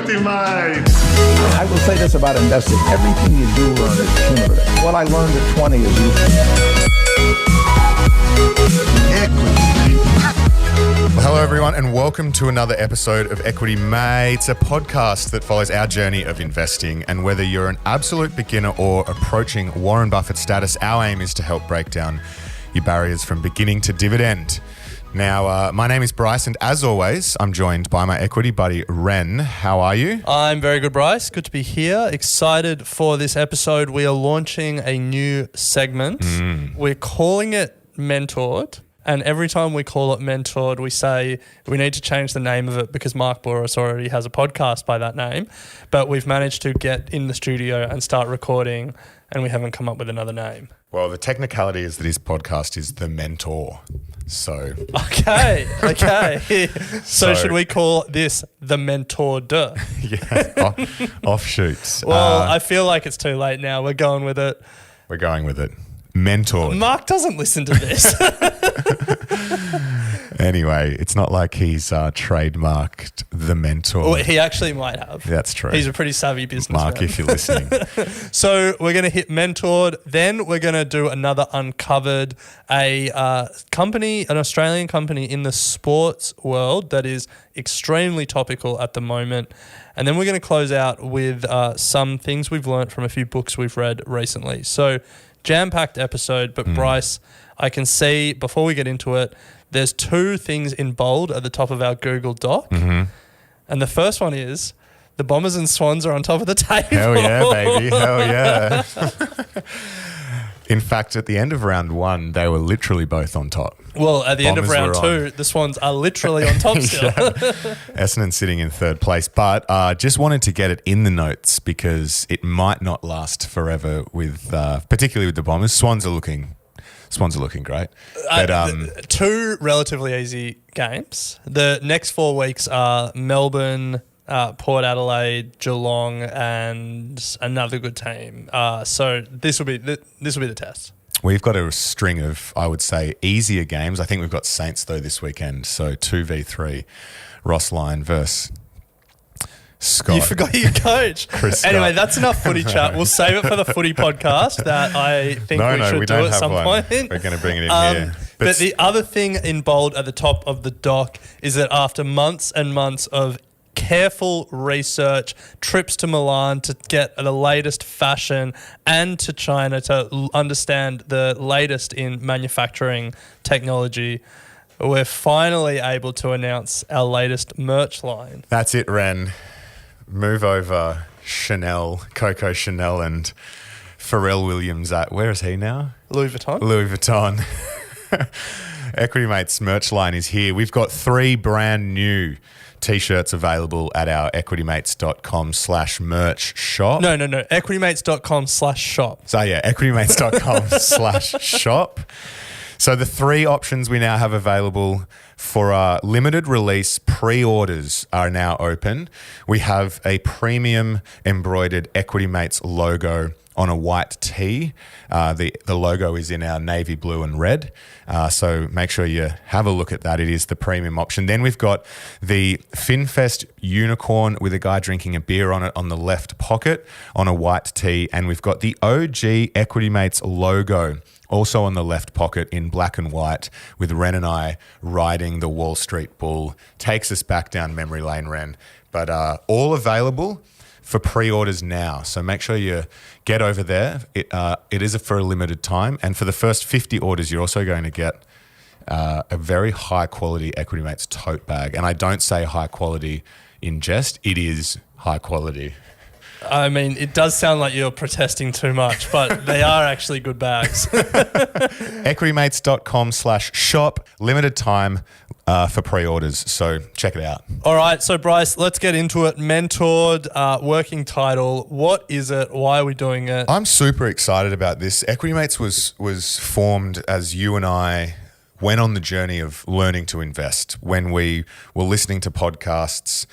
Equity Mates. I will say this about investing. Everything you do learn is cumulative. What I learned at 20 is useful. Well, hello, everyone, and welcome to another episode of Equity Mates, a podcast that follows our journey of investing. And whether you're an absolute beginner or approaching Warren Buffett status, our aim is to help break down your barriers from beginning to dividend. Now, my name is Bryce, and as always, I'm joined by my equity buddy, Ren. How are you? I'm very good, Bryce. Good to be here. Excited for this episode. We are launching a new segment. We're calling it Mentored. And every time we call it Mentored, we say we need to change the name of it because Mark Boris already has a podcast by that name. But we've managed to get in the studio and start recording, and we haven't come up with another name. Well, the technicality is that his podcast is The Mentor. So... Okay. So should we call this The Mentored? Yeah, offshoots. Well, I feel like it's too late now. We're going with it. We're going with it. Mentor. Mark doesn't listen to this. Anyway, it's not like he's trademarked The Mentor. Well, he actually might have. That's true. He's a pretty savvy businessman. Mark, if you're listening. So we're going to hit Mentored. Then we're going to do another Uncovered, an Australian company in the sports world that is extremely topical at the moment. And then we're going to close out with some things we've learned from a few books we've read recently. So jam-packed episode, but Bryce, I can see before we get into it, there's two things in bold at the top of our Google Doc. And the first one is the Bombers and Swans are on top of the table. Hell yeah, baby. Hell yeah. In fact, at the end of round one, they were literally both on top. Well, at the end of Bombers round two, the Swans are literally on top still. Essendon sitting in third place. But just wanted to get it in the notes because it might not last forever with, particularly with the Bombers. Swans are looking great. But, two relatively easy games. The next 4 weeks are Melbourne, Port Adelaide, Geelong, and another good team. So this will be the test. We've got a string of, I would say, easier games. I think we've got Saints, though, this weekend. So 2v3, Ross Lyon versus Scott. You forgot your coach. Chris Anyway, Scott. that's enough footy chat. We'll save it for the footy podcast that I think we should do at some point. We're going to bring it in here. But the other thing in bold at the top of the doc is that after months and months of careful research, trips to Milan to get the latest fashion and to China to understand the latest in manufacturing technology, we're finally able to announce our latest merch line. That's it, Ren. Move over Chanel, Coco Chanel and Pharrell Williams at, where is he now? Louis Vuitton. Louis Vuitton. Equity Mates merch line is here. We've got 3 brand new T-shirts available at our equitymates.com/merch shop. No. equitymates.com/shop. So yeah, equitymates.com/shop. So the 3 options we now have available for our limited release pre-orders are now open. We have a premium embroidered Equity Mates logo on a white tee. The logo is in our navy blue and red. So make sure you have a look at that. It is the premium option. Then we've got the FinFest unicorn with a guy drinking a beer on it on the left pocket on a white tee. And we've got the OG Equity Mates logo also on the left pocket in black and white with Ren and I riding the Wall Street Bull. Takes us back down memory lane, Ren. But all available for pre-orders now. So make sure you get over there. It is for a limited time. And for the first 50 orders, you're also going to get a very high quality Equity Mates tote bag. And I don't say high quality in jest. It is high quality. I mean, it does sound like you're protesting too much, but they are actually good bags. equitymates.com/shop, limited time for pre-orders. So check it out. All right. So Bryce, let's get into it. Mentored, working title. What is it? Why are we doing it? I'm super excited about this. Equity Mates was formed as you and I went on the journey of learning to invest when we were listening to podcasts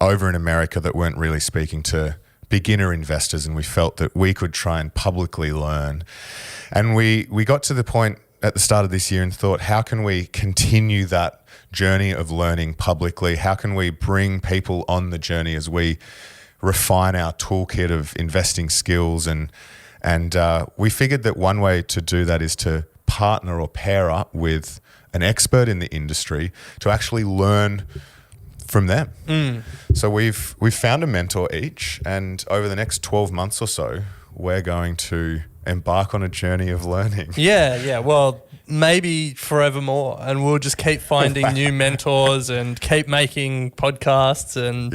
over in America that weren't really speaking to beginner investors, and we felt that we could try and publicly learn. And we got to the point at the start of this year and thought, how can we continue that journey of learning publicly? How can we bring people on the journey as we refine our toolkit of investing skills? And we figured that one way to do that is to partner or pair up with an expert in the industry to actually learn from them. So we've found a mentor each, and over the next 12 months or so, we're going to embark on a journey of learning. Yeah. Well, maybe forevermore, and we'll just keep finding new mentors and keep making podcasts and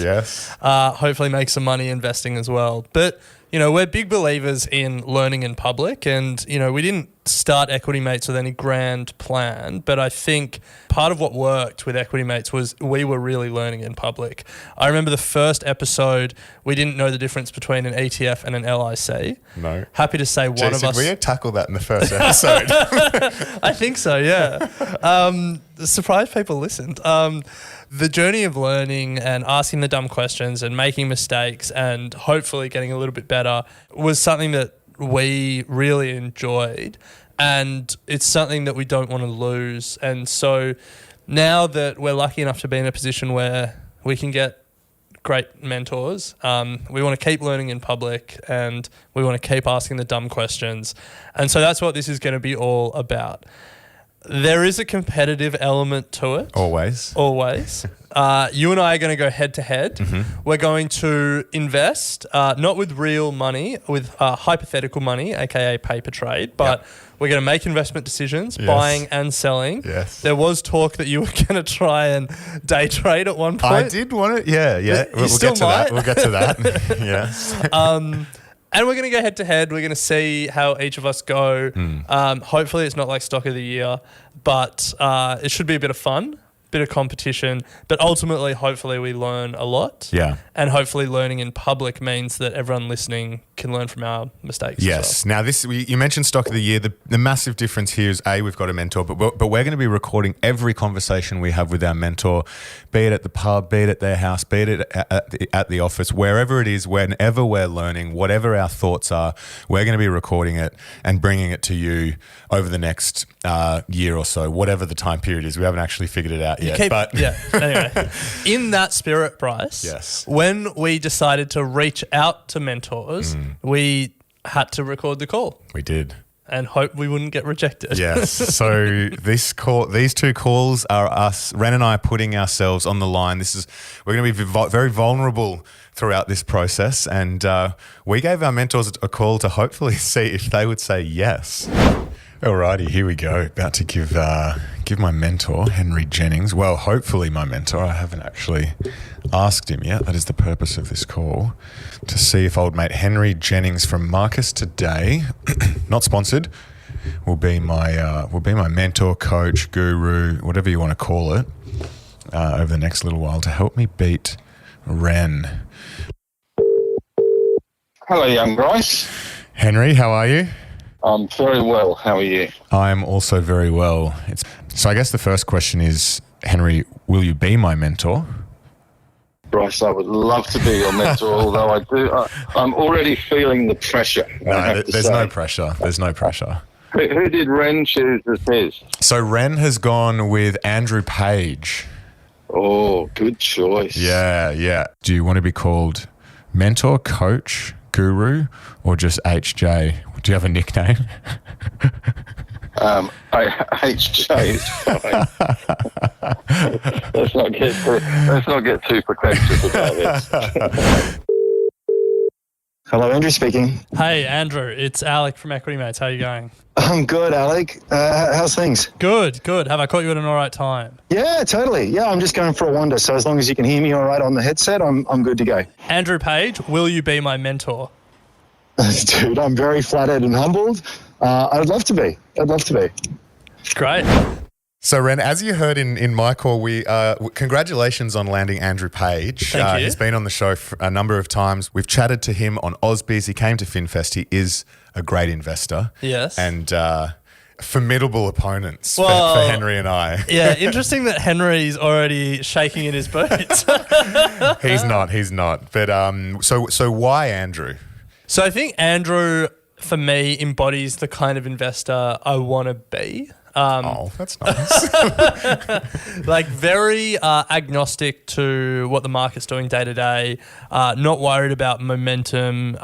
hopefully make some money investing as well. But we're big believers in learning in public, and we didn't start Equity Mates with any grand plan, but I think part of what worked with Equity Mates was we were really learning in public. I remember the first episode, we didn't know the difference between an ETF and an LIC. No. Happy to say one of us... Did we tackle that in the first episode? I think so, yeah. Surprised people listened. The journey of learning and asking the dumb questions and making mistakes and hopefully getting a little bit better was something that we really enjoyed, and it's something that we don't want to lose. And so now that we're lucky enough to be in a position where we can get great mentors, we want to keep learning in public, and we want to keep asking the dumb questions. And so that's what this is going to be all about. There is a competitive element to it. Always. You and I are going to go head to head. We're going to invest, not with real money, with hypothetical money, aka paper trade, but we're going to make investment decisions, buying and selling. Yes. There was talk that you were going to try and day trade at one point. I did want it. Yeah. We'll get to that. We'll get to that. Yes. And we're going to go head to head. We're going to see how each of us go. Hopefully it's not like stock of the year, but it should be a bit of fun, bit of competition, but ultimately, hopefully we learn a lot. Yeah. And hopefully learning in public means that everyone listening can learn from our mistakes. Yes. As well. Now, you mentioned stock of the year. The massive difference here is we've got a mentor, but we're going to be recording every conversation we have with our mentor, be it at the pub, be it at their house, be it at the office, wherever it is, whenever we're learning, whatever our thoughts are, we're going to be recording it and bringing it to you over the next year or so, whatever the time period is. We haven't actually figured it out yet. Anyway, in that spirit, Bryce, when we decided to reach out to mentors, we had to record the call. We did. And hope we wouldn't get rejected. Yes. So these two calls are us, Ren and I, putting ourselves on the line. We're going to be very vulnerable throughout this process, and we gave our mentors a call to hopefully see if they would say yes. Alrighty, here we go. About to give my mentor, Henry Jennings, well, hopefully my mentor, I haven't actually asked him yet. That is the purpose of this call, to see if old mate Henry Jennings from Marcus Today, not sponsored, will be my mentor, coach, guru, whatever you want to call it, over the next little while to help me beat Ren. Hello, young Bryce. Henry, how are you? I'm very well. How are you? I'm also very well. So I guess the first question is, Henry, will you be my mentor? Bryce, I would love to be your mentor, although I'm already feeling the pressure. No, there's no pressure. There's no pressure. Who did Ren choose as his? So Ren has gone with Andrew Page. Oh, good choice. Yeah. Do you want to be called mentor, coach, guru, or just HJ? Do you have a nickname? HJ is fine. let's not get too pretentious about this. Hello, Andrew speaking. Hey, Andrew. It's Alec from Equity Mates. How are you going? I'm good, Alec. How's things? Good. Have I caught you at an all right time? Yeah, totally. Yeah, I'm just going for a wander. So as long as you can hear me all right on the headset, I'm good to go. Andrew Page, will you be my mentor? Dude, I'm very flattered and humbled. I'd love to be. Great. So, Ren, as you heard in my call, congratulations on landing Andrew Page. Thank you. He's been on the show for a number of times. We've chatted to him on Ausbiz. He came to FinFest. He is a great investor. Yes. And formidable opponents for Henry and I. Yeah, interesting that Henry's already shaking in his boots. He's not. But so why Andrew? So I think Andrew, for me, embodies the kind of investor I want to be. That's nice. Like very agnostic to what the market's doing day to day, not worried about momentum,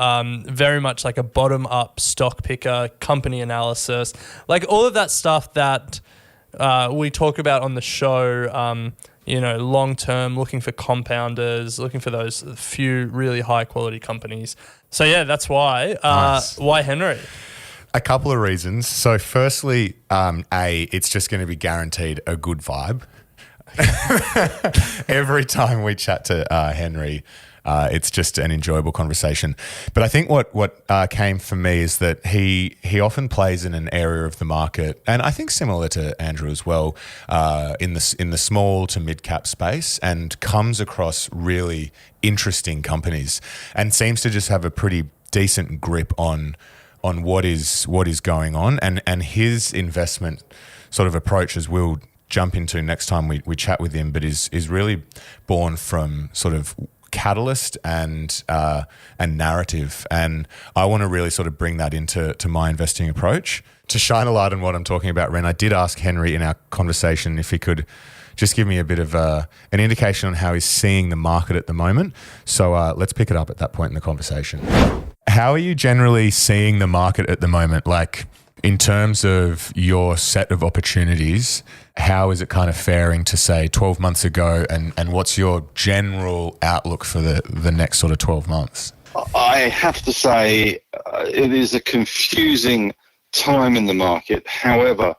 very much like a bottom-up stock picker, company analysis, like all of that stuff that we talk about on the show, long-term, looking for compounders, looking for those few really high-quality companies. So, yeah, that's why. Nice. Why Henry? A couple of reasons. So firstly, it's just going to be guaranteed a good vibe. Every time we chat to Henry, it's just an enjoyable conversation. But I think what came for me is that he often plays in an area of the market, and I think similar to Andrew as well, in the small to mid cap space, and comes across really interesting companies, and seems to just have a pretty decent grip on what is going on, and his investment sort of approach, as we'll jump into next time we chat with him, but is really born from sort of catalyst and narrative, and I want to really sort of bring that into my investing approach. To shine a light on what I'm talking about, Ren, I did ask Henry in our conversation if he could just give me a bit of an indication on how he's seeing the market at the moment. So let's pick it up at that point in the conversation. How are you generally seeing the market at the moment? Like, in terms of your set of opportunities, how is it kind of faring to, say, 12 months ago, and what's your general outlook for the next sort of 12 months? I have to say it is a confusing time in the market. However,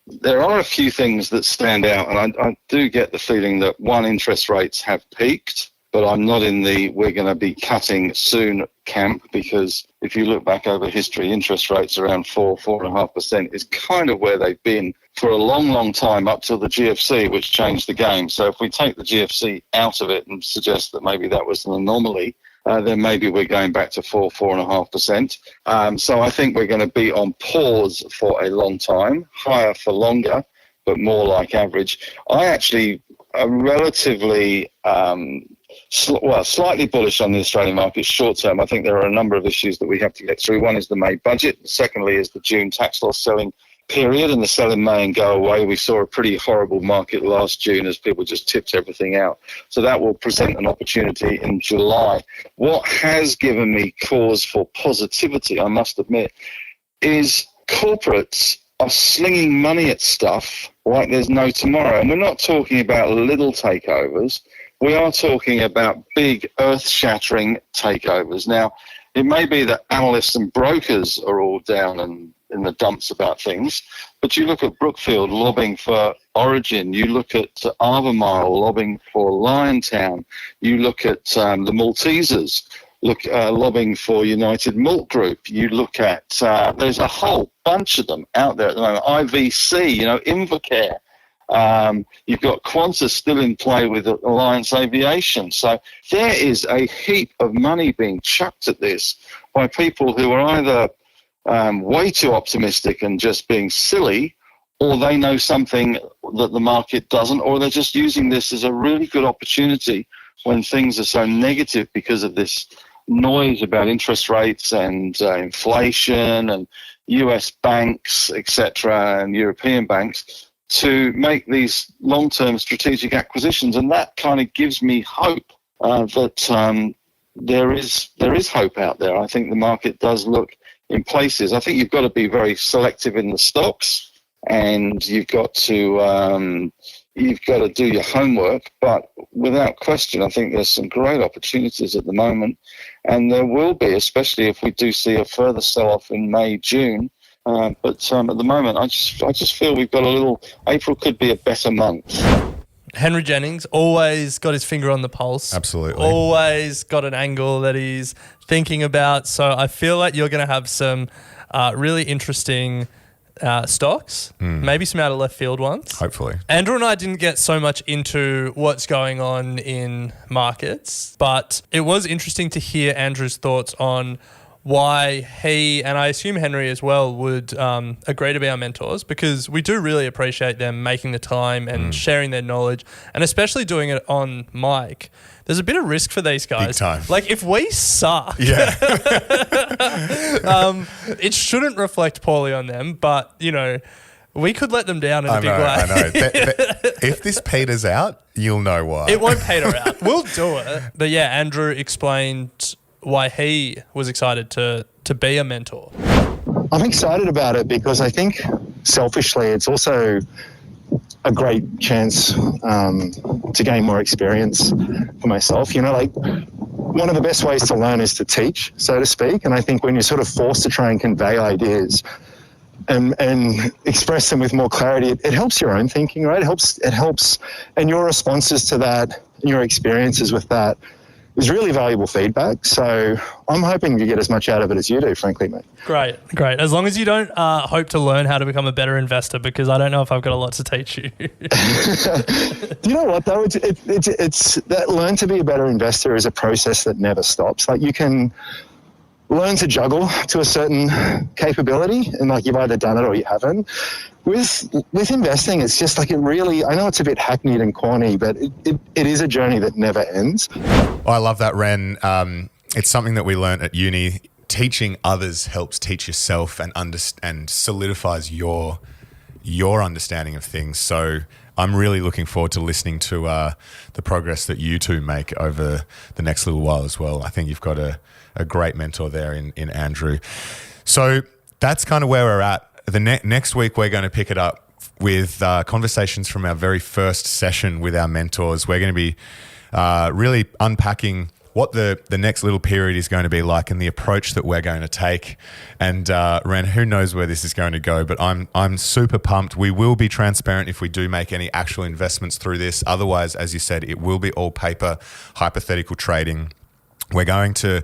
there are a few things that stand out, and I do get the feeling that, one, interest rates have peaked, but I'm not in the we're going to be cutting soon camp, because if you look back over history, interest rates around 4.5% is kind of where they've been for a long, long time, up till the GFC, which changed the game. So if we take the GFC out of it and suggest that maybe that was an anomaly, then maybe we're going back to 4.5%. So I think we're going to be on pause for a long time, higher for longer, but more like average. I actually am relatively slightly bullish on the Australian market short term. I think there are a number of issues that we have to get through. One is the May budget. Secondly is the June tax loss selling period, and the sell in May and go away. We saw a pretty horrible market last June as people just tipped everything out. So that will present an opportunity in July. What has given me cause for positivity, I must admit, is corporates are slinging money at stuff like there's no tomorrow. And we're not talking about little takeovers. We are talking about big, earth-shattering takeovers. Now, it may be that analysts and brokers are all down and in the dumps about things, but you look at Brookfield lobbying for Origin, you look at Albemarle lobbying for Liontown, you look at the Maltesers lobbying for United Malt Group, you look at, there's a whole bunch of them out there at the moment, IVC, Invacare. You've got Qantas still in play with Alliance Aviation. So there is a heap of money being chucked at this by people who are either way too optimistic and just being silly, or they know something that the market doesn't, or they're just using this as a really good opportunity when things are so negative because of this noise about interest rates and inflation and US banks, etc., and European banks, to make these long-term strategic acquisitions. And that kind of gives me hope that there is hope out there. I think the market does look in places. I think you've got to be very selective in the stocks, and you've got to do your homework. But without question, I think there's some great opportunities at the moment, and there will be, especially if we do see a further sell-off in May, June. But at the moment, I just feel we've got a little. April could be a better month. Henry Jennings always got his finger on the pulse. Absolutely. Always got an angle that he's thinking about. So I feel like you're going to have some really interesting stocks, maybe some out of left field ones. Hopefully. Andrew and I didn't get so much into what's going on in markets, but it was interesting to hear Andrew's thoughts on why he, and I assume Henry as well, would agree to be our mentors, because we do really appreciate them making the time and sharing their knowledge, and especially doing it on mic. There's a bit of risk for these guys. Big time. Like, if we suck, it shouldn't reflect poorly on them, but, We could let them down in a big way. I know. If this peters out, you'll know why. It won't peter out. We'll do it. But yeah, Andrew explained why he was excited to be a mentor. I'm excited about it because I think selfishly it's also a great chance to gain more experience for myself. You know, like one of the best ways to learn is to teach, so to speak. And I think when you're sort of forced to try and convey ideas and express them with more clarity, it helps your own thinking, right? It helps, and your responses to that, your experiences with that is really valuable feedback. So I'm hoping to get as much out of it as you do, frankly, mate. Great. As long as you don't hope to learn how to become a better investor, because I don't know if I've got a lot to teach you. You know what, though? It's that learn to be a better investor is a process that never stops. Like, you can learn to juggle to a certain capability, and like you've either done it or you haven't. With investing, it's just like, it really, I know it's a bit hackneyed and corny, but it is a journey that never ends. Oh, I love that, Ren. It's something that we learned at uni. Teaching others helps teach yourself and solidifies your understanding of things. So I'm really looking forward to listening to the progress that you two make over the next little while as well. I think you've got a great mentor there in Andrew. So that's kind of where we're at. The next week, we're going to pick it up with conversations from our very first session with our mentors. We're going to be really unpacking what the next little period is going to be like and the approach that we're going to take. And Ren, who knows where this is going to go, but I'm super pumped. We will be transparent if we do make any actual investments through this. Otherwise, as you said, it will be all paper, hypothetical trading. We're going to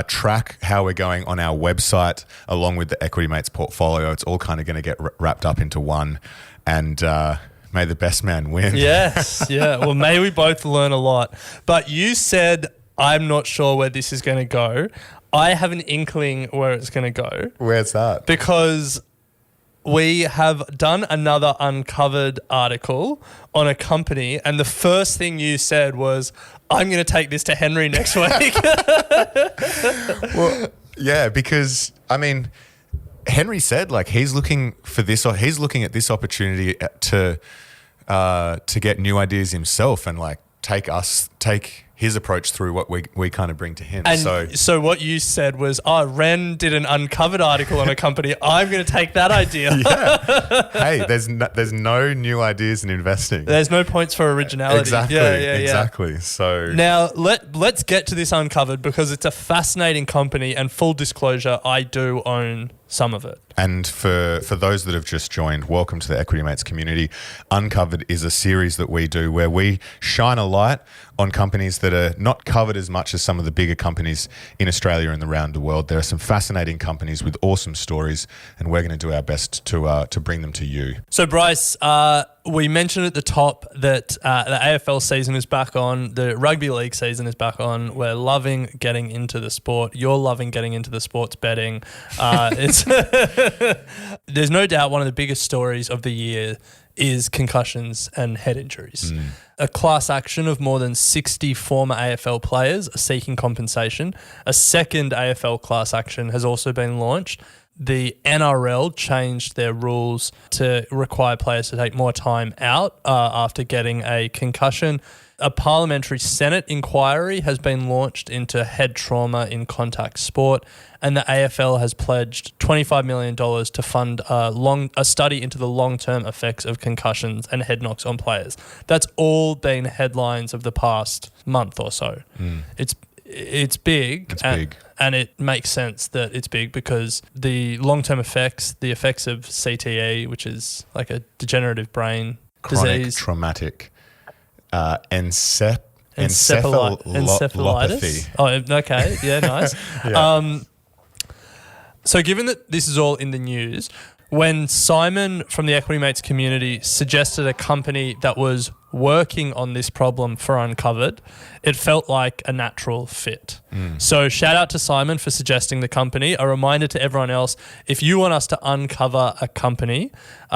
track how we're going on our website along with the Equity Mates portfolio. It's all kind of going to get wrapped up into one, and may the best man win. Yes, yeah. Well, may we both learn a lot. But you said, I'm not sure where this is going to go. I have an inkling where it's going to go. Where's that? Because we have done another uncovered article on a company, and the first thing you said was, I'm going to take this to Henry next week. Well, yeah, because, I mean, Henry said, like, he's looking for this, or he's looking at this opportunity to get new ideas himself and, like, take his approach through what we kind of bring to him. And so what you said was, Ren did an uncovered article on a company. I'm going to take that idea. Yeah. Hey, there's no new ideas in investing. There's no points for originality. Exactly. Yeah. Exactly. So now let's get to this uncovered, because it's a fascinating company, and full disclosure, I do own some of it. And for those that have just joined, welcome to the Equity Mates community. Uncovered is a series that we do where we shine a light on companies that are not covered as much as some of the bigger companies in Australia and around the world. There are some fascinating companies with awesome stories, and we're going to do our best to bring them to you. So, Bryce, we mentioned at the top that the AFL season is back on. The rugby league season is back on. We're loving getting into the sport. You're loving getting into the sports betting. It's there's no doubt one of the biggest stories of the year is concussions and head injuries. A class action of more than 60 former AFL players are seeking compensation. A second AFL class action has also been launched. The NRL changed their rules to require players to take more time out after getting a concussion. A parliamentary Senate inquiry has been launched into head trauma in contact sport, and the AFL has pledged $25 million to fund a study into the long-term effects of concussions and head knocks on players. That's all been headlines of the past month or so. It's big. It's big. And it makes sense that it's big because the long-term effects, the effects of CTE, which is like a degenerative brain Chronic disease. Traumatic Encephalitis. encephalopathy. Oh, okay. Yeah, nice. Yeah. So given that this is all in the news, when Simon from the Equity Mates community suggested a company that was working on this problem for Uncovered, it felt like a natural fit. So shout out to Simon for suggesting the company. A reminder to everyone else, if you want us to uncover a company,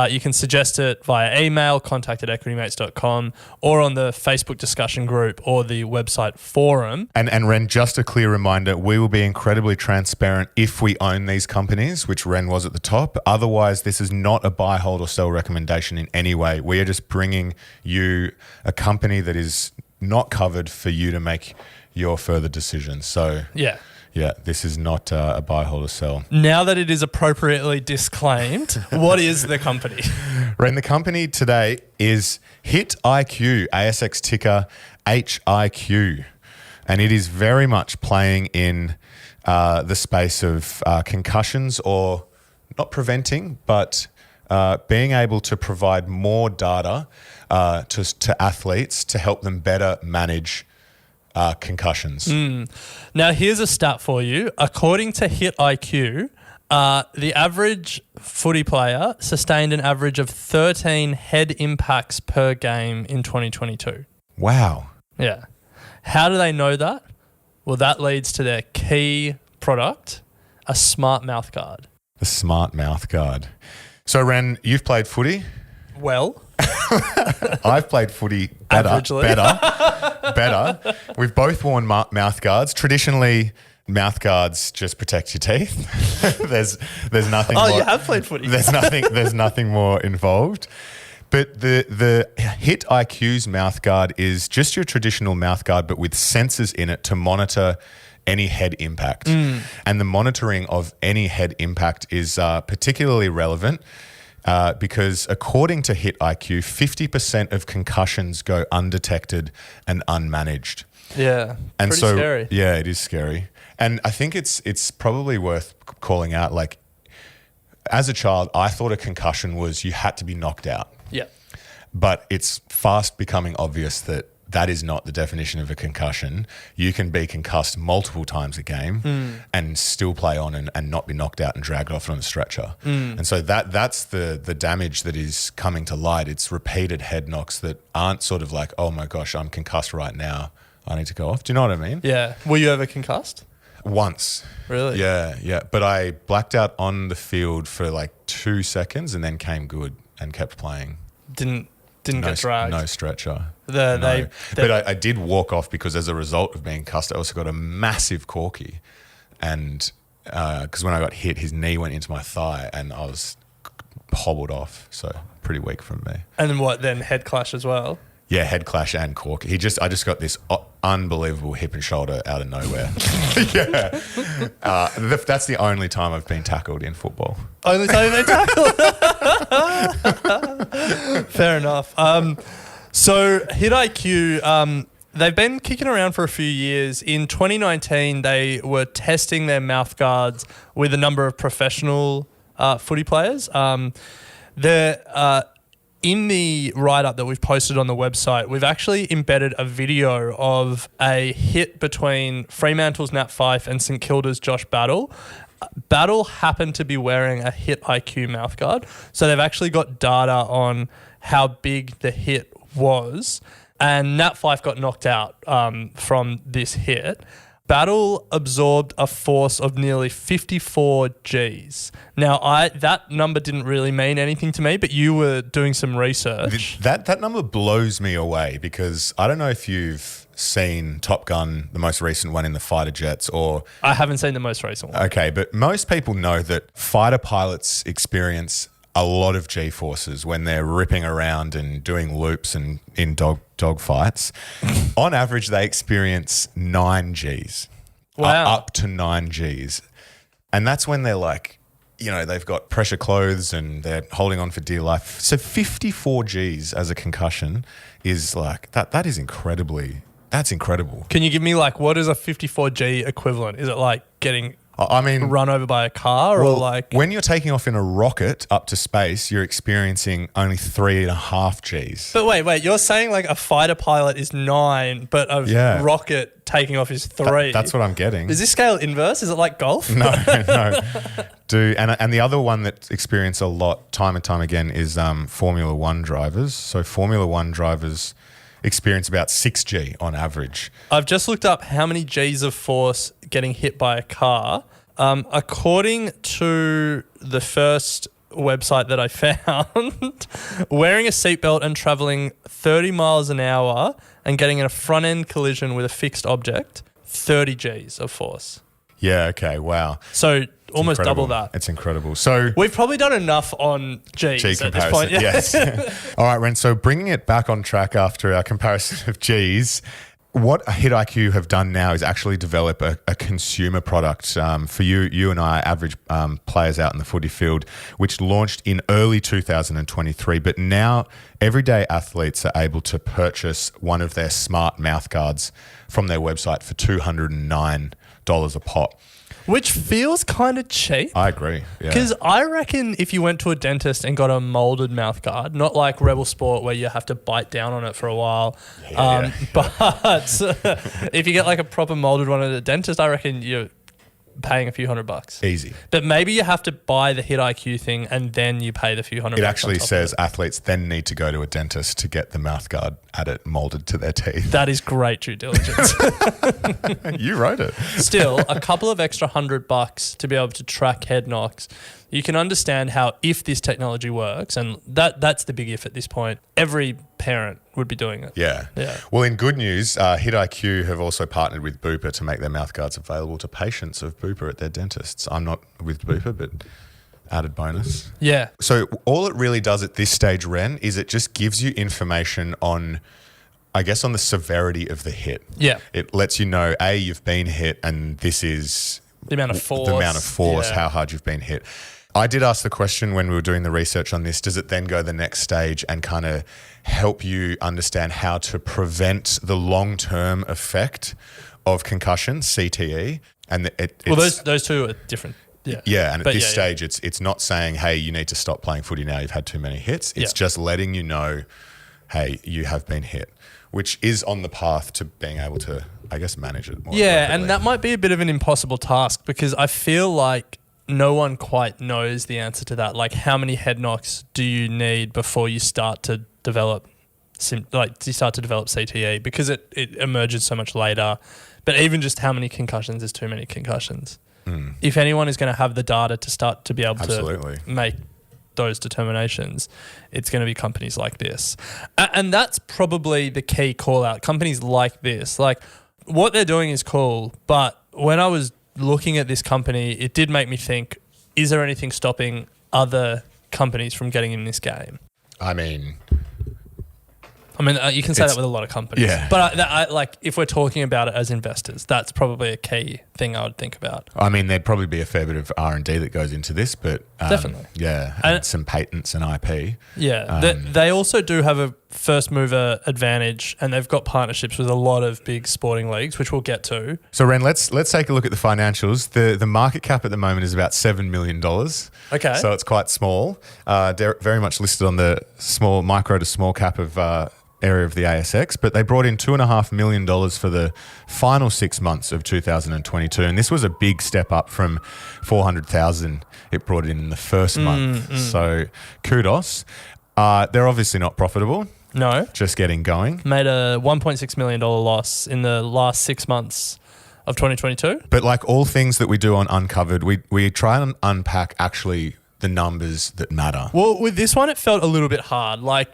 you can suggest it via email, contact@equitymates.com, or on the Facebook discussion group or the website forum. And Ren, just a clear reminder, we will be incredibly transparent if we own these companies, which Ren was at the top. Otherwise, this is not a buy, hold or sell recommendation in any way. We are just bringing you a company that is not covered for you to make your further decisions. So Yeah. this is not a buy, hold or sell. Now that it is appropriately disclaimed, what is the company? Ren, the company today is Hit IQ, ASX ticker HIQ. And it is very much playing in the space of concussions, or not preventing, but being able to provide more data to athletes to help them better manage concussions. Now, here's a stat for you. According to Hit IQ, the average footy player sustained an average of 13 head impacts per game in 2022. Wow. Yeah. How do they know that? Well, that leads to their key product, a smart mouth guard. The smart mouth guard. So, Ren, you've played footy. Well, I've played footy better. Averagely. Better. We've both worn mouth guards. Traditionally, mouth guards just protect your teeth. There's nothing. oh, more, you have played footy. There's nothing more involved. But the Hit IQ's mouth guard is just your traditional mouth guard, but with sensors in it to monitor any head impact. And the monitoring of any head impact is particularly relevant because according to Hit IQ, 50% of concussions go undetected and unmanaged. Yeah. And pretty so, scary. yeah, it is scary. And I think it's probably worth calling out, like, as a child, I thought a concussion was you had to be knocked out. Yeah. But it's fast becoming obvious that that is not the definition of a concussion. You can be concussed multiple times a game and still play on and not be knocked out and dragged off on a stretcher. And so that's the damage that is coming to light. It's repeated head knocks that aren't sort of like, oh my gosh, I'm concussed right now, I need to go off. Do you know what I mean? Yeah. Were you ever concussed? Once. Really? Yeah. But I blacked out on the field for like 2 seconds and then came good and kept playing. Didn't get dragged. No stretcher. But I did walk off because as a result of being cussed, I also got a massive corky. And because when I got hit, his knee went into my thigh and I was hobbled off. So pretty weak from me. And then what, then head clash as well? Yeah, head clash and cork. I just got this unbelievable hip and shoulder out of nowhere. Yeah. That's the only time I've been tackled in football. Only time they tackled. Fair enough. So Hit IQ, they've been kicking around for a few years. In 2019, they were testing their mouth guards with a number of professional footy players. In the write-up that we've posted on the website, we've actually embedded a video of a hit between Fremantle's Nat Fyfe and St Kilda's Josh Battle. Battle happened to be wearing a Hit IQ mouthguard, so they've actually got data on how big the hit was, and Nat Fyfe got knocked out from this hit. Battle absorbed a force of nearly 54 Gs. Now, that number didn't really mean anything to me, but you were doing some research. That number blows me away because I don't know if you've seen Top Gun, the most recent one in the fighter jets, or... I haven't seen the most recent one. Okay, but most people know that fighter pilots experience a lot of G-forces when they're ripping around and doing loops and in dog fights. On average, they experience 9 Gs. Wow. Up to 9 Gs. And that's when they're like, they've got pressure clothes and they're holding on for dear life. So 54 Gs as a concussion is like, that is incredibly, that's incredible. Can you give me what is a 54 G equivalent? Is it like getting I mean, run over by a car or like... when you're taking off in a rocket up to space, you're experiencing only 3.5 Gs. But wait, you're saying like a fighter pilot is 9, but a rocket taking off is 3. That's what I'm getting. Is this scale inverse? Is it like golf? No. And the other one that experience a lot time and time again is Formula One drivers. So Formula One drivers experience about 6G on average. I've just looked up how many Gs of force getting hit by a car. According to the first website that I found, wearing a seatbelt and traveling 30 miles an hour and getting in a front end collision with a fixed object, 30 Gs of force. Yeah, okay, wow. So almost incredible. double that. It's incredible. So we've probably done enough on Gs G at this point. Yes. All right, Ren. So bringing it back on track after our comparison of Gs, what HitIQ have done now is actually develop a consumer product for you and I, average players out in the footy field, which launched in early 2023. But now everyday athletes are able to purchase one of their smart mouthguards from their website for $209 a pop. Which feels kind of cheap. I agree. Because I reckon if you went to a dentist and got a molded mouth guard, not like Rebel Sport where you have to bite down on it for a while, but if you get like a proper molded one at a dentist, I reckon you're paying a few $100. Easy. But maybe you have to buy the HitIQ thing and then you pay the few $100. It actually says athletes then need to go to a dentist to get the mouthguard added molded to their teeth. That is great due diligence. You wrote it. Still, a couple of extra $100 to be able to track head knocks. You can understand how if this technology works, and that's the big if at this point, every parent would be doing it. Yeah. Well, in good news, HitIQ have also partnered with Bupa to make their mouthguards available to patients of Bupa at their dentists. I'm not with Bupa, but added bonus. Yeah. So all it really does at this stage, Ren, is it just gives you information on, I guess, on the severity of the hit. Yeah. It lets you know, A, you've been hit, and this is the amount of force, how hard you've been hit. I did ask the question when we were doing the research on this, does it then go the next stage and kind of help you understand how to prevent the long-term effect of concussion, CTE? And those two are different. Yeah, and at this stage, it's not saying, hey, you need to stop playing footy now, you've had too many hits. It's just letting you know, hey, you have been hit, which is on the path to being able to, I guess, manage it more appropriately. And that might be a bit of an impossible task because I feel like no one quite knows the answer to that. Like, how many head knocks do you need before you start to develop CTE? Because it emerges so much later. But even just how many concussions is too many concussions. If anyone is going to have the data to start to be able to make those determinations, it's going to be companies like this. And that's probably the key call out. Companies like this, like what they're doing is cool. But when I was looking at this company, it did make me think, is there anything stopping other companies from getting in this game? I mean, you can say that with a lot of companies. Yeah. But like, if we're talking about it as investors, that's probably a key thing I would think about. I mean, there'd probably be a fair bit of R&D that goes into this, but definitely, and some patents and IP. Yeah, they also do have a first mover advantage, and they've got partnerships with a lot of big sporting leagues, which we'll get to. So, Ren, let's take a look at the financials. The market cap at the moment is about $7 million. Okay, so it's quite small. They're very much listed on the micro to small cap of area of the ASX, but they brought in $2.5 million for the final 6 months of 2022, and this was a big step up from $400,000 it brought in the first month. So kudos. They're obviously not profitable. No. Just getting going. Made a $1.6 million loss in the last 6 months of 2022. But like all things that we do on Uncovered, we try and unpack actually the numbers that matter. Well, with this one, it felt a little bit hard. Like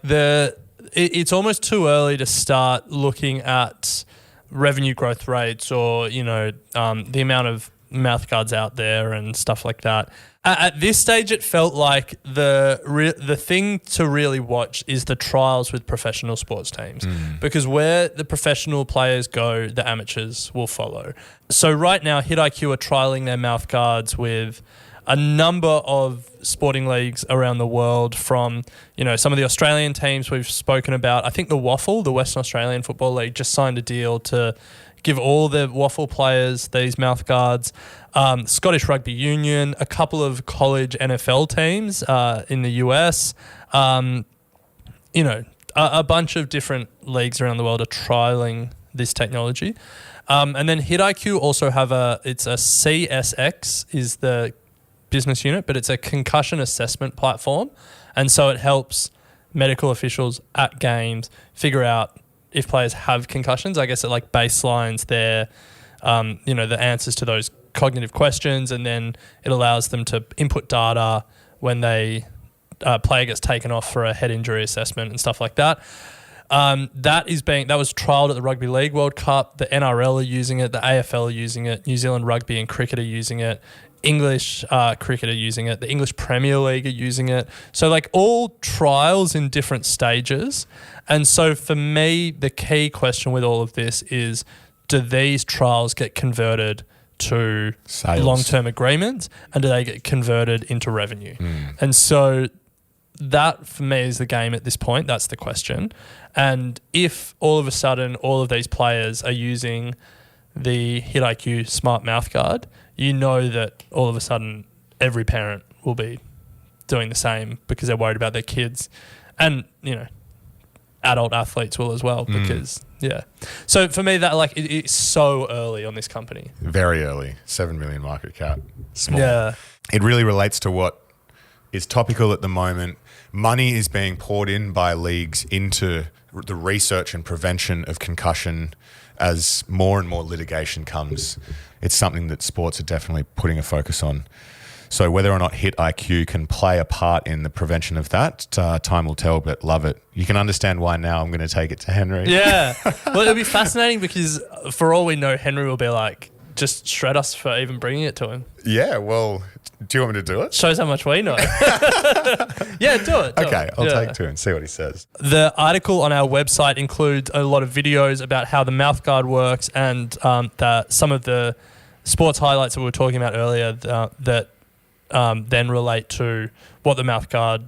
it's almost too early to start looking at revenue growth rates or, the amount of mouthguards out there and stuff like that. At this stage, it felt like the thing to really watch is the trials with professional sports teams, because where the professional players go, the amateurs will follow. So right now, HitIQ are trialing their mouthguards with a number of sporting leagues around the world, from, some of the Australian teams we've spoken about. I think the Waffle, the Western Australian Football League, just signed a deal to give all the waffle players these mouth guards. Scottish Rugby Union, a couple of college NFL teams in the US, you know, a bunch of different leagues around the world are trialing this technology. And then HitIQ also have it's a CSX is the business unit, but it's a concussion assessment platform. And so it helps medical officials at games figure out if players have concussions. I guess it like baselines their, you know, the answers to those cognitive questions, and then it allows them to input data when they player gets taken off for a head injury assessment and stuff like that. That was trialled at the Rugby League World Cup. The NRL are using it. The AFL are using it. New Zealand Rugby and Cricket are using it. English cricket are using it. The English Premier League are using it. So like all trials in different stages. And so for me, the key question with all of this is, do these trials get converted to sales, long-term agreements, and do they get converted into revenue? And so that for me is the game at this point. That's the question. And if all of a sudden all of these players are using the HitIQ Smart Mouthguard, you know that all of a sudden every parent will be doing the same because they're worried about their kids, and you know, adult athletes will as well because So for me, that like it's so early on this company. Very early, 7 million market cap. Small. Yeah, it really relates to what is topical at the moment. Money is being poured in by leagues into the research and prevention of concussion as more and more litigation comes. It's something that sports are definitely putting a focus on. So whether or not HitIQ can play a part in the prevention of that, time will tell, but love it. You can understand why now I'm going to take it to Henry. Yeah. Well, it'll be fascinating because for all we know, Henry will be like, just shred us for even bringing it to him. Yeah, well, do you want me to do it? Shows how much we know. Yeah, do it. Okay, I'll take two and see what he says. The article on our website includes a lot of videos about how the mouthguard works and some of the sports highlights that we were talking about earlier that then relate to what the mouthguard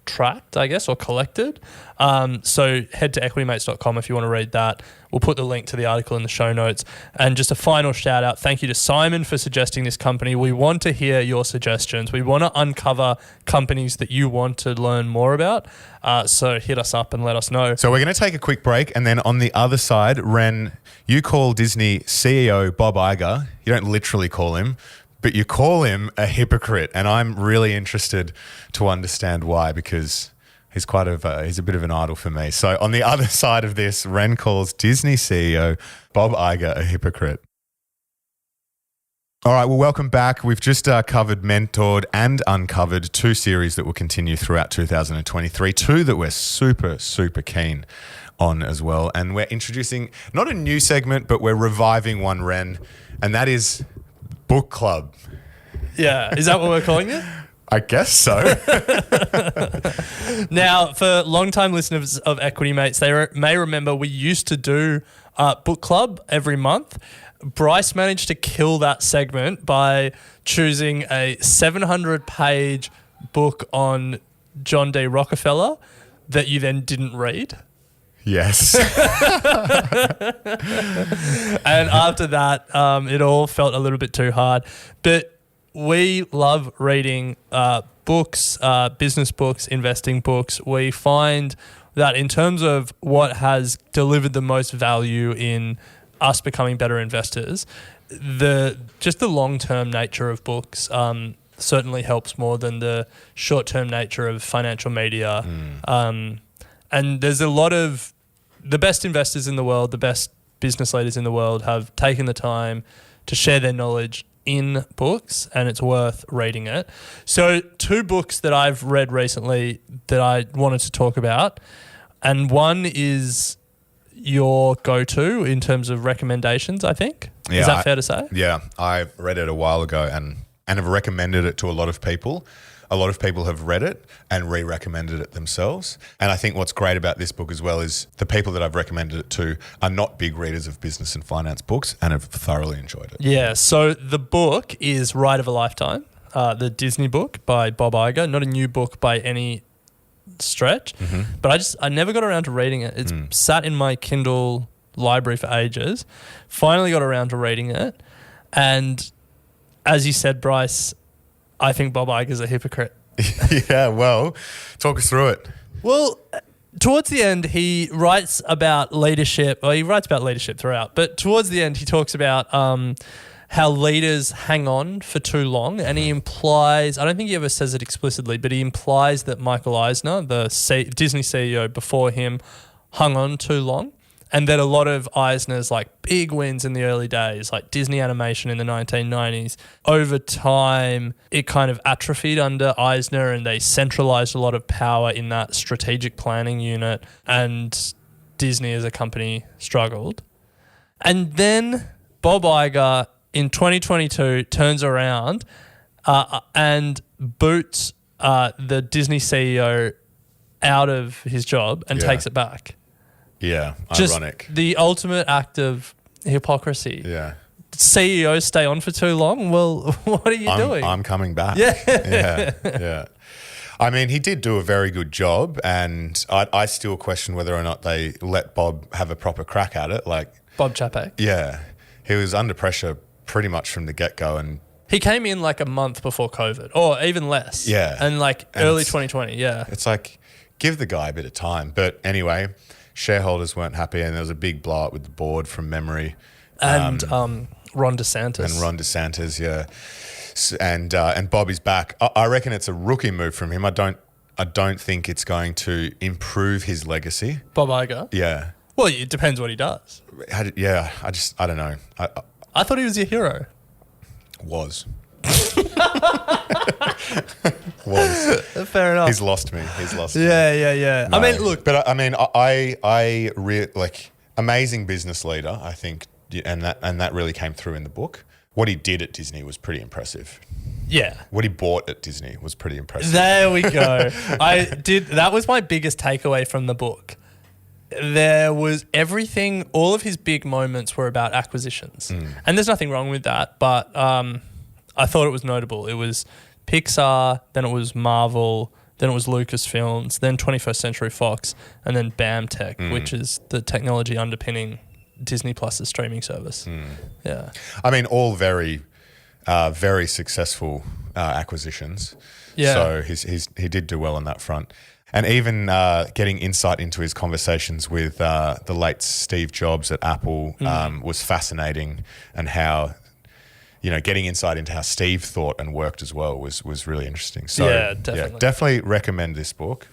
tracked, I guess, or collected. So head to equitymates.com if you want to read that. We'll put the link to the article in the show notes. And just a final shout out. Thank you to Simon for suggesting this company. We want to hear your suggestions. We want to uncover companies that you want to learn more about. So hit us up and let us know. So we're going to take a quick break. And then on the other side, Ren, you call Disney CEO Bob Iger. You don't literally call him, but you call him a hypocrite, and I'm really interested to understand why, because he's he's a bit of an idol for me. So on the other side of this, Ren calls Disney CEO Bob Iger a hypocrite. All right, well, welcome back. We've just covered, mentored and uncovered two series that will continue throughout 2023, two that we're super, super keen on as well. And we're introducing not a new segment, but we're reviving one, Ren, and that is Book Club. Yeah, is that what we're calling it? I guess so. Now, for long-time listeners of Equity Mates, they may remember we used to do Book Club every month. Bryce managed to kill that segment by choosing a 700-page book on John D. Rockefeller that you then didn't read. Yes. And after that, it all felt a little bit too hard. But we love reading books, business books, investing books. We find that in terms of what has delivered the most value in us becoming better investors, the long-term nature of books certainly helps more than the short-term nature of financial media. And there's a lot of the best investors in the world, the best business leaders in the world have taken the time to share their knowledge in books, and it's worth reading it. So 2 books that I've read recently that I wanted to talk about, and one is your go-to in terms of recommendations, I think. Yeah, is that fair to say? Yeah, I read it a while ago and have recommended it to a lot of people. A lot of people have read it and re-recommended it themselves. And I think what's great about this book as well is the people that I've recommended it to are not big readers of business and finance books and have thoroughly enjoyed it. Yeah, so the book is Ride of a Lifetime, the Disney book by Bob Iger, not a new book by any stretch, but I never got around to reading it. It's sat in my Kindle library for ages. Finally got around to reading it. And as you said, Bryce, I think Bob Iger's a hypocrite. Yeah, well, talk us through it. Well, towards the end, he writes about leadership. Well, he writes about leadership throughout, but towards the end, he talks about how leaders hang on for too long. And he implies, I don't think he ever says it explicitly, but he implies that Michael Eisner, the Disney CEO before him, hung on too long. And that a lot of Eisner's like big wins in the early days, like Disney animation in the 1990s, over time, it kind of atrophied under Eisner and they centralized a lot of power in that strategic planning unit, and Disney as a company struggled. And then Bob Iger in 2022 turns around and boots the Disney CEO out of his job and takes it back. Yeah, Just ironic. the ultimate act of hypocrisy. Yeah. CEOs stay on for too long? Well, what are you doing? I'm coming back. Yeah. Yeah. I mean, he did do a very good job, and I still question whether or not they let Bob have a proper crack at it. Like Bob Chapek. Yeah. He was under pressure pretty much from the get-go, and He came in like a month before COVID, or even less. Yeah. And like And early it's- 2020, yeah. it's like, give the guy a bit of time. But anyway, shareholders weren't happy, and there was a big blow-up with the board from memory. And Ron DeSantis. And Ron DeSantis, yeah. And Bobby's back. I reckon it's a rookie move from him. I don't think it's going to improve his legacy. Bob Iger. Yeah. Well, it depends what he does. Yeah, I don't know. I thought he was your hero. Was. Fair enough. He's lost me. Yeah. No. I mean, look. But like amazing business leader, I think, and that really came through in the book. What he did at Disney was pretty impressive. Yeah. What he bought at Disney was pretty impressive. There we go. That was my biggest takeaway from the book. There was everything, all of his big moments were about acquisitions. And there's nothing wrong with that, but I thought it was notable. It was Pixar, then it was Marvel, then it was Lucasfilms, then 21st Century Fox, and then BAMTech, which is the technology underpinning Disney Plus's streaming service. Yeah. I mean, all very, very successful acquisitions. Yeah. So he did do well on that front. And even getting insight into his conversations with the late Steve Jobs at Apple was fascinating, and how, getting insight into how Steve thought and worked as well was really interesting. So Yeah, definitely. Definitely recommend this book.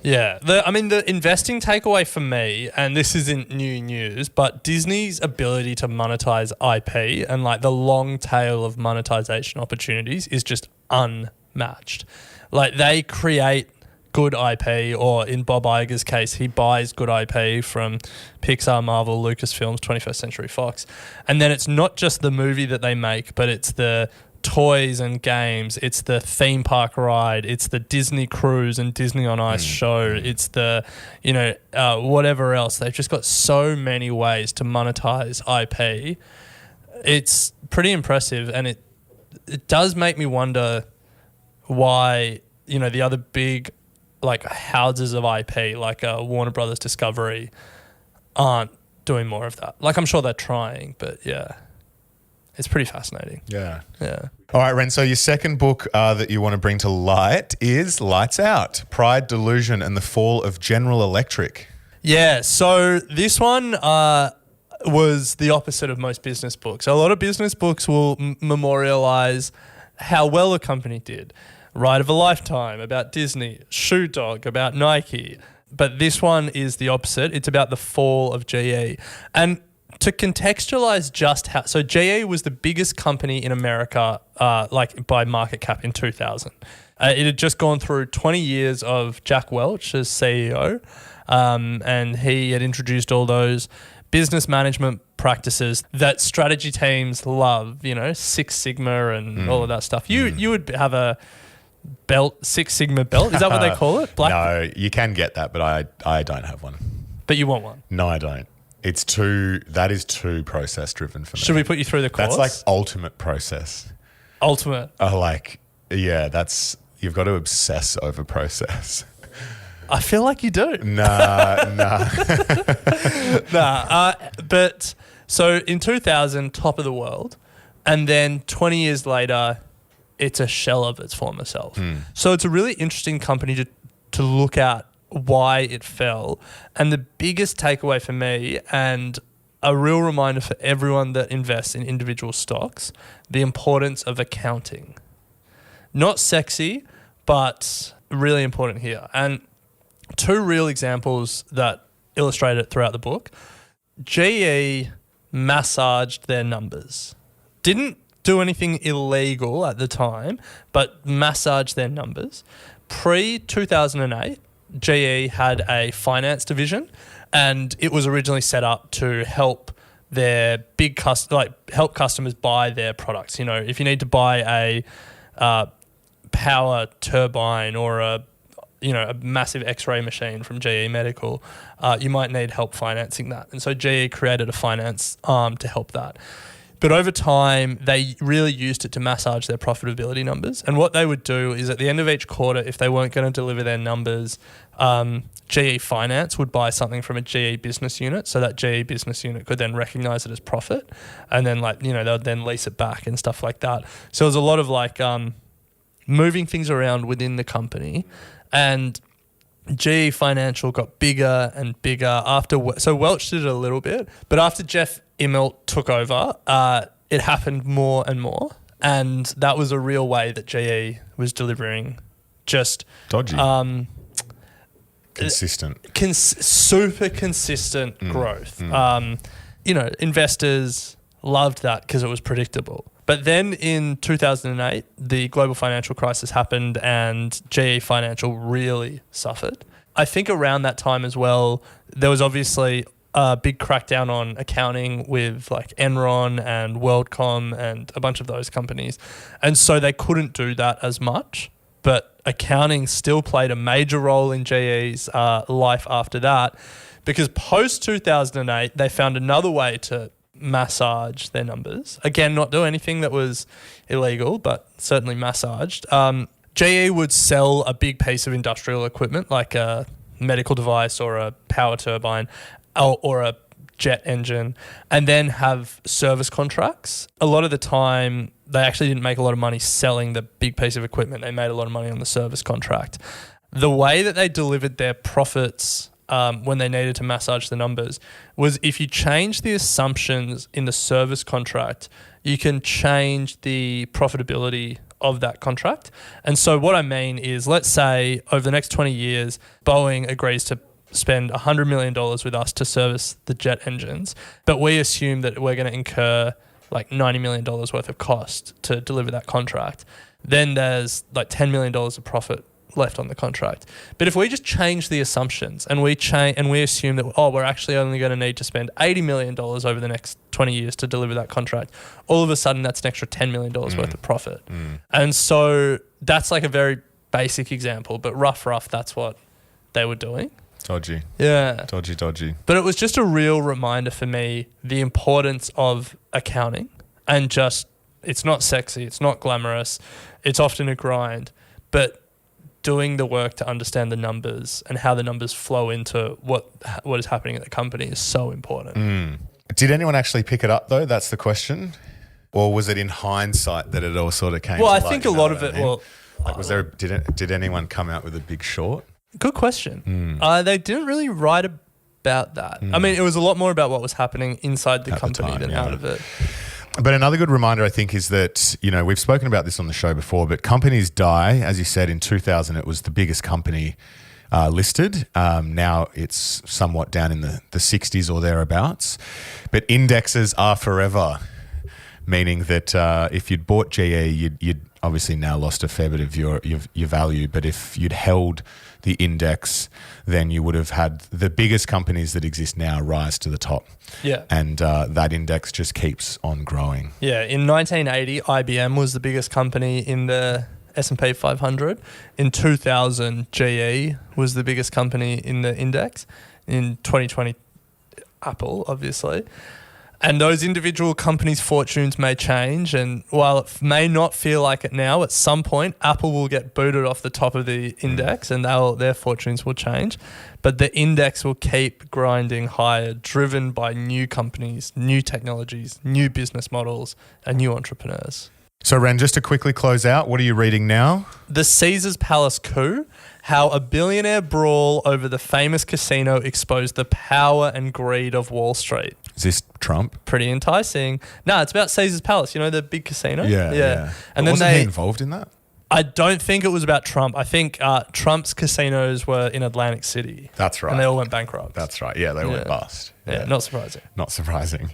Yeah. The investing takeaway for me, and this isn't new news, but Disney's ability to monetize IP and like the long tail of monetization opportunities is just unmatched. Like they create good IP, or in Bob Iger's case, he buys good IP from Pixar, Marvel, Lucasfilms, 21st Century Fox. And then it's not just the movie that they make, but it's the toys and games, it's the theme park ride, it's the Disney cruise and Disney on Ice show, it's the, whatever else. They've just got so many ways to monetize IP. It's pretty impressive, and it does make me wonder why, the other big like houses of IP, like Warner Brothers Discovery, aren't doing more of that. Like I'm sure they're trying, but yeah, it's pretty fascinating. Yeah. Yeah. All right, Ren. So your second book that you want to bring to light is Lights Out: Pride, Delusion, and the Fall of General Electric. Yeah. So this one was the opposite of most business books. A lot of business books will memorialize how well a company did. Ride of a Lifetime, about Disney, Shoe Dog, about Nike. But this one is the opposite. It's about the fall of GE. And to contextualize just how... So GE was the biggest company in America, by market cap in 2000. It had just gone through 20 years of Jack Welch as CEO, and he had introduced all those business management practices that strategy teams love, Six Sigma and all of that stuff. You would have a belt, Six Sigma belt. Is that what they call it? No, you can get that, but I don't have one. But you want one? No, I don't. That is too process driven for me. Should we put you through the course? That's like ultimate process. Ultimate. You've got to obsess over process. I feel like you do. Nah. But so in 2000, top of the world, and then 20 years later, it's a shell of its former self. So it's a really interesting company to look at why it fell. And the biggest takeaway for me, and a real reminder for everyone that invests in individual stocks, the importance of accounting. Not sexy, but really important here. And two real examples that illustrate it throughout the book. GE massaged their numbers. Didn't do anything illegal at the time, but massaged their numbers. Pre-2008, GE had a finance division, and it was originally set up to help their help customers buy their products. You know, if you need to buy a power turbine or a massive X-ray machine from GE Medical, you might need help financing that. And so GE created a finance arm to help that. But over time, they really used it to massage their profitability numbers. And what they would do is at the end of each quarter, if they weren't going to deliver their numbers, GE Finance would buy something from a GE business unit, so that GE business unit could then recognize it as profit. And then they would then lease it back and stuff like that. So it was a lot of moving things around within the company. And GE Financial got bigger and bigger so Welch did it a little bit, but after Jeff Immelt took over, it happened more and more, and that was a real way that GE was delivering just dodgy, consistent, super consistent growth. Investors loved that because it was predictable. But then in 2008, the global financial crisis happened and GE Financial really suffered. I think around that time as well, there was obviously a big crackdown on accounting with like Enron and WorldCom and a bunch of those companies. And so they couldn't do that as much. But accounting still played a major role in GE's life after that, because post-2008, they found another way to massage their numbers. Again, not do anything that was illegal, but certainly massaged. GE would sell a big piece of industrial equipment like a medical device or a power turbine or a jet engine, and then have service contracts. A lot of the time, they actually didn't make a lot of money selling the big piece of equipment. They made a lot of money on the service contract. The way that they delivered their profits when they needed to massage the numbers was if you change the assumptions in the service contract, you can change the profitability of that contract. And so what I mean is, let's say over the next 20 years, Boeing agrees to spend $100 million with us to service the jet engines, but we assume that we're going to incur like $90 million worth of cost to deliver that contract. Then there's like $10 million of profit left on the contract. But if we just change the assumptions and we assume that we're actually only going to need to spend $80 million over the next 20 years to deliver that contract, all of a sudden that's an extra $10 million worth of profit. And so that's like a very basic example, but rough, that's what they were doing. Dodgy. Yeah. Dodgy. But it was just a real reminder for me, the importance of accounting, and just, it's not sexy, it's not glamorous, it's often a grind, but doing the work to understand the numbers and how the numbers flow into what is happening at the company is so important. Did anyone actually pick it up though? That's the question. Or was it in hindsight that it all sort of came Well, to I think a lot of it, did anyone come out with a big short? Good question. They didn't really write about that. I mean, it was a lot more about what was happening inside the company than out of it. But another good reminder, I think, is that, we've spoken about this on the show before, but companies die. As you said, in 2000, it was the biggest company listed. Now it's somewhat down in the 60s or thereabouts. But indexes are forever, meaning that if you'd bought GE, you'd obviously now lost a fair bit of your value. But if you'd held the index, then you would have had the biggest companies that exist now rise to the top. Yeah. And that index just keeps on growing. Yeah. In 1980, IBM was the biggest company in the S&P 500. In 2000, GE was the biggest company in the index. In 2020, Apple, obviously. And those individual companies' fortunes may change. And while it may not feel like it now, at some point, Apple will get booted off the top of the index and their fortunes will change. But the index will keep grinding higher, driven by new companies, new technologies, new business models, and new entrepreneurs. So, Ren, just to quickly close out, what are you reading now? The Caesars Palace coup, how a billionaire brawl over the famous casino exposed the power and greed of Wall Street. Is this Trump? Pretty enticing. No, it's about Caesars Palace, you know, the big casino? Yeah. And But then wasn't he involved in that? I don't think it was about Trump. I think Trump's casinos were in Atlantic City. That's right. And they all went bankrupt. That's right. Yeah, they went bust. Yeah, not surprising. Not surprising.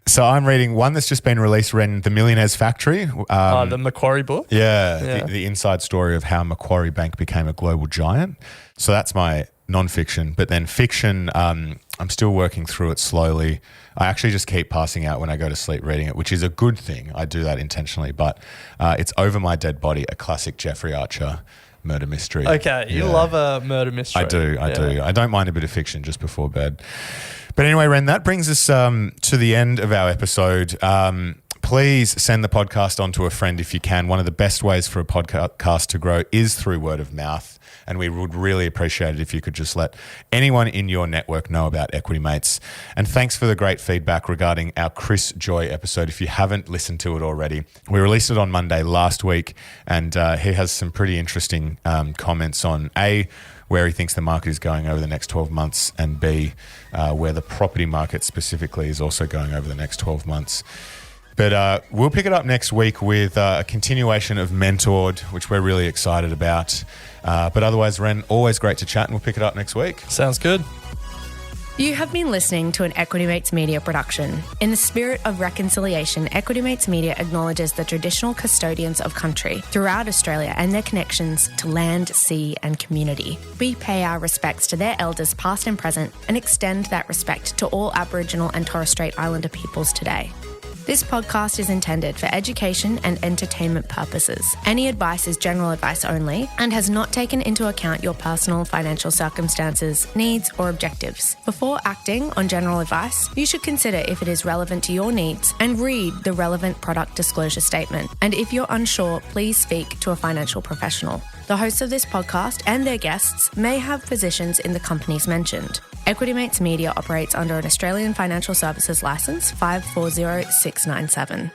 So I'm reading one that's just been released, Ren, The Millionaire's Factory. The Macquarie book? Yeah. The inside story of how Macquarie Bank became a global giant. So that's my non-fiction. But then fiction, I'm still working through it slowly. I actually just keep passing out when I go to sleep reading it, which is a good thing. I do that intentionally. But it's Over My Dead Body, a classic Jeffrey Archer murder mystery. Okay, you love a murder mystery. I do. I don't mind a bit of fiction just before bed. But anyway, Ren, that brings us to the end of our episode. Please send the podcast on to a friend if you can. One of the best ways for a podcast to grow is through word of mouth. And we would really appreciate it if you could just let anyone in your network know about Equity Mates. And thanks for the great feedback regarding our Chris Joy episode. If you haven't listened to it already, we released it on Monday last week. And he has some pretty interesting comments on A, where he thinks the market is going over the next 12 months, and B, where the property market specifically is also going over the next 12 months. But we'll pick it up next week with a continuation of Mentored, which we're really excited about. But otherwise, Ren, always great to chat, and we'll pick it up next week. Sounds good. You have been listening to an Equity Mates Media production. In the spirit of reconciliation, Equity Mates Media acknowledges the traditional custodians of country throughout Australia and their connections to land, sea and community. We pay our respects to their elders past and present and extend that respect to all Aboriginal and Torres Strait Islander peoples today. This podcast is intended for education and entertainment purposes. Any advice is general advice only and has not taken into account your personal financial circumstances, needs, or objectives. Before acting on general advice, you should consider if it is relevant to your needs and read the relevant product disclosure statement. And if you're unsure, please speak to a financial professional. The hosts of this podcast and their guests may have positions in the companies mentioned. Equity Mates Media operates under an Australian Financial Services Licence 540697.